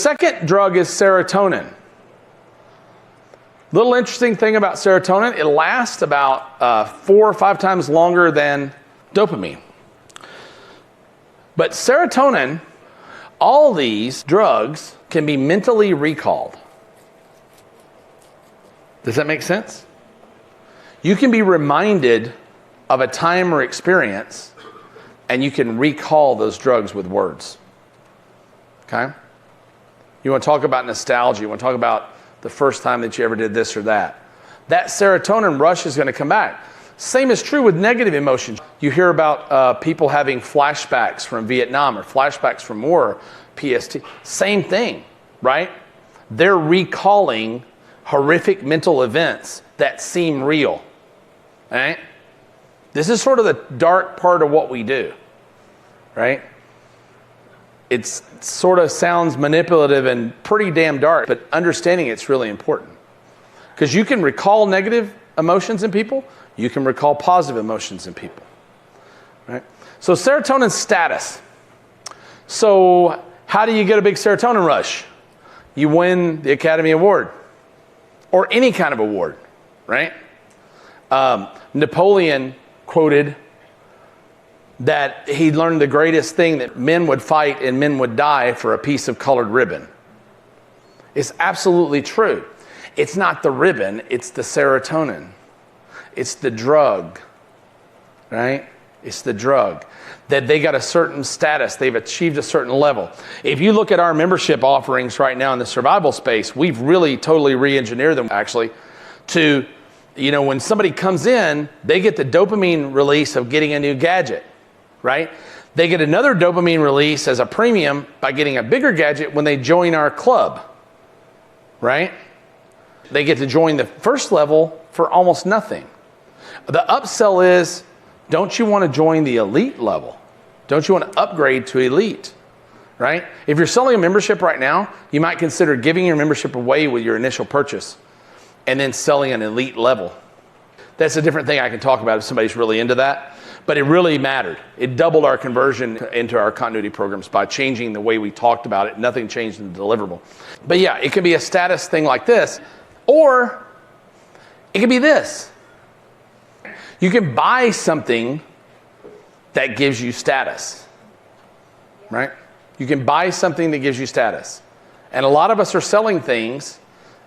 second drug is serotonin. Little interesting thing about serotonin, it lasts about 4 or 5 times longer than dopamine. But serotonin, all these drugs can be mentally recalled. Does that make sense? You can be reminded of a time or experience, and you can recall those drugs with words. Okay? You want to talk about nostalgia, you want to talk about the first time that you ever did this or that. That serotonin rush is going to come back. Same is true with negative emotions. You hear about people having flashbacks from Vietnam or flashbacks from war, PST. Same thing, right? They're recalling horrific mental events that seem real, right? This is sort of the dark part of what we do, right? It sort of sounds manipulative and pretty damn dark, but understanding it's really important. Because you can recall negative emotions in people, you can recall positive emotions in people, right? So serotonin status. So how do you get a big serotonin rush? You win the Academy Award or any kind of award, right? Napoleon quoted that he learned the greatest thing, that men would fight and men would die for a piece of colored ribbon. It's absolutely true. It's not the ribbon, it's the serotonin. It's the drug, right? It's the drug. That they got a certain status, they've achieved a certain level. If you look at our membership offerings right now in the survival space, we've really totally re-engineered them actually to, you know, when somebody comes in, they get the dopamine release of getting a new gadget, right? They get another dopamine release as a premium by getting a bigger gadget when they join our club, right? They get to join the first level for almost nothing. The upsell is, don't you want to join the elite level? Don't you want to upgrade to elite, right? If you're selling a membership right now, you might consider giving your membership away with your initial purchase and then selling an elite level. That's a different thing I can talk about if somebody's really into that, but it really mattered. It doubled our conversion into our continuity programs by changing the way we talked about it. Nothing changed in the deliverable. But yeah, it can be a status thing like this, or it can be this. You can buy something that gives you status, right? You can buy something that gives you status. And a lot of us are selling things,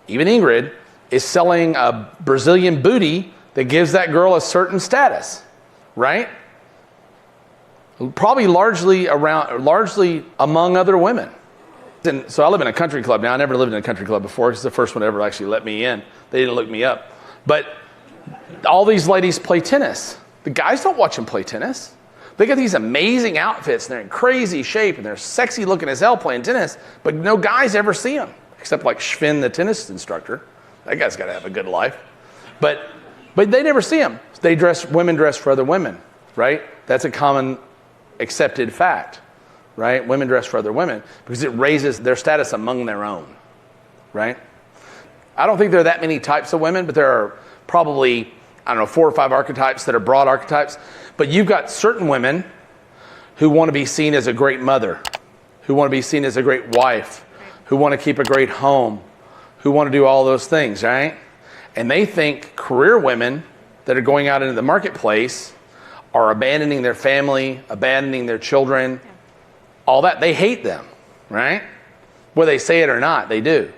even Ingrid is selling a Brazilian booty that gives that girl a certain status, right? Probably largely among other women. And so I live in a country club now. I never lived in a country club before. It's the first one to ever actually let me in. They didn't look me up. But all these ladies play tennis. The guys don't watch them play tennis. They got these amazing outfits, and they're in crazy shape, and they're sexy looking as hell playing tennis, but no guys ever see them, except like Schvinn, the tennis instructor. That guy's got to have a good life. But they never see them. Women dress for other women, right? That's a common accepted fact, right? Women dress for other women because it raises their status among their own, right? I don't think there are that many types of women, but there are probably, I don't know, 4 or 5 archetypes that are broad archetypes. But you've got certain women who want to be seen as a great mother, who want to be seen as a great wife, who want to keep a great home, who want to do all those things, right? And they think career women that are going out into the marketplace are abandoning their family, abandoning their children, all that. They hate them, right? Whether they say it or not, they do.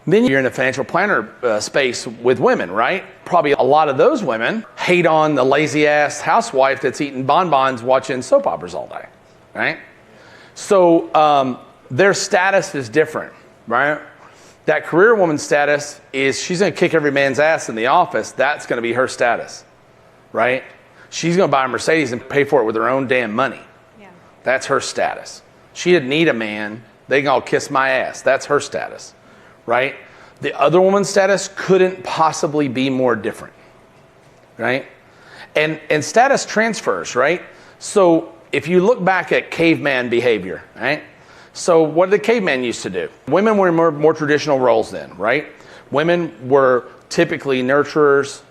Then you're in the financial planner space with women, right? Probably a lot of those women hate on the lazy ass housewife that's eating bonbons watching soap operas all day, right? So their status is different, right? That career woman status is she's going to kick every man's ass in the office. That's going to be her status, right? She's going to buy a Mercedes and pay for it with her own damn money. Yeah. That's her status. She didn't need a man. They can all kiss my ass. That's her status. Right? The other woman's status couldn't possibly be more different, right? And status transfers, right? So if you look back at caveman behavior, right? So what did the caveman used to do? Women were more traditional roles then, right? Women were typically nurturers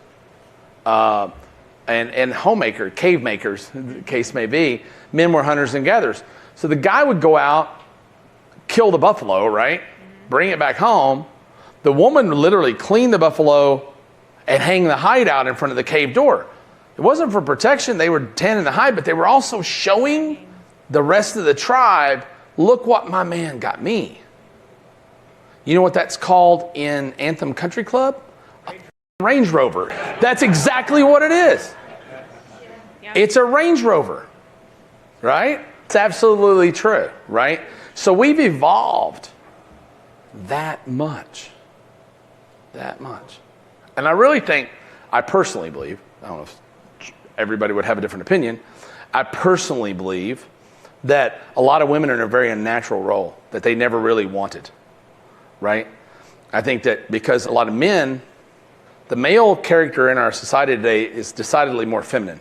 and homemaker, cave makers, the case may be. Men were hunters and gatherers. So the guy would go out, kill the buffalo, right? Bring it back home. The woman would literally clean the buffalo and hang the hide out in front of the cave door. It wasn't for protection. They were tanning the hide, but they were also showing the rest of the tribe, look what my man got me. You know what that's called in Anthem Country Club? A Range Rover. That's exactly what it is. It's a Range Rover, right? It's absolutely true, right? So we've evolved that much. That much. And I really think, I personally believe, I don't know if everybody would have a different opinion, I personally believe that a lot of women are in a very unnatural role that they never really wanted, right? I think that because a lot of men, the male character in our society today is decidedly more feminine,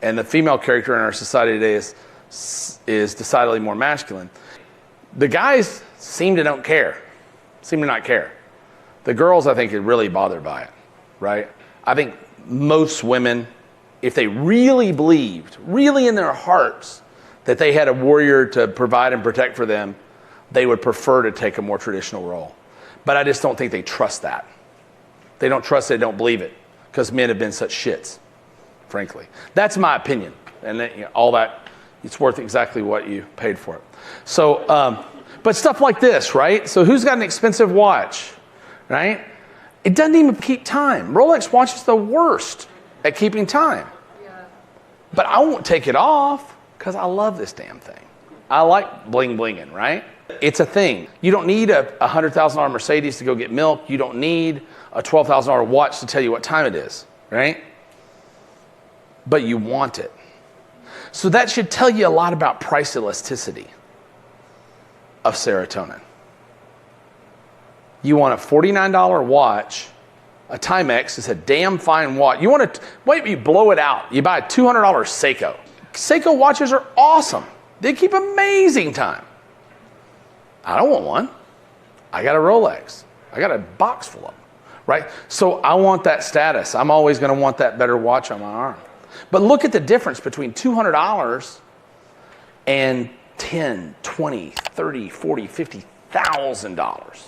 and the female character in our society today is decidedly more masculine. The guys seem to not care. The girls, I think, are really bothered by it, right? I think most women, if they really believed, really in their hearts, that they had a warrior to provide and protect for them, they would prefer to take a more traditional role. But I just don't think they trust that. They don't trust it, they don't believe it, because men have been such shits, frankly. That's my opinion. And that, all that, it's worth exactly what you paid for it. So, but stuff like this, right? So who's got an expensive watch, right? It doesn't even keep time. Rolex watch is the worst at keeping time. Yeah. But I won't take it off because I love this damn thing. I like bling blinging, right? It's a thing. You don't need a $100,000 Mercedes to go get milk. You don't need a $12,000 watch to tell you what time it is, right? But you want it. So that should tell you a lot about price elasticity of serotonin. You want a $49 watch, a Timex, it's a damn fine watch. You want to, wait, you blow it out. You buy a $200 Seiko. Seiko watches are awesome. They keep amazing time. I don't want one. I got a Rolex. I got a box full of them, right? So I want that status. I'm always going to want that better watch on my arm. But look at the difference between $200 and $10, $20, $30, $40, $50,000.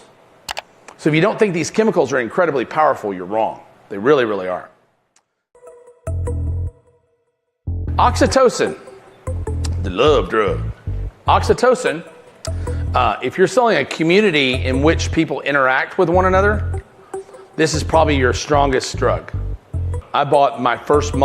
So if you don't think these chemicals are incredibly powerful, you're wrong. They really, really are. Oxytocin, the love drug. Oxytocin, if you're selling a community in which people interact with one another, this is probably your strongest drug. I bought my first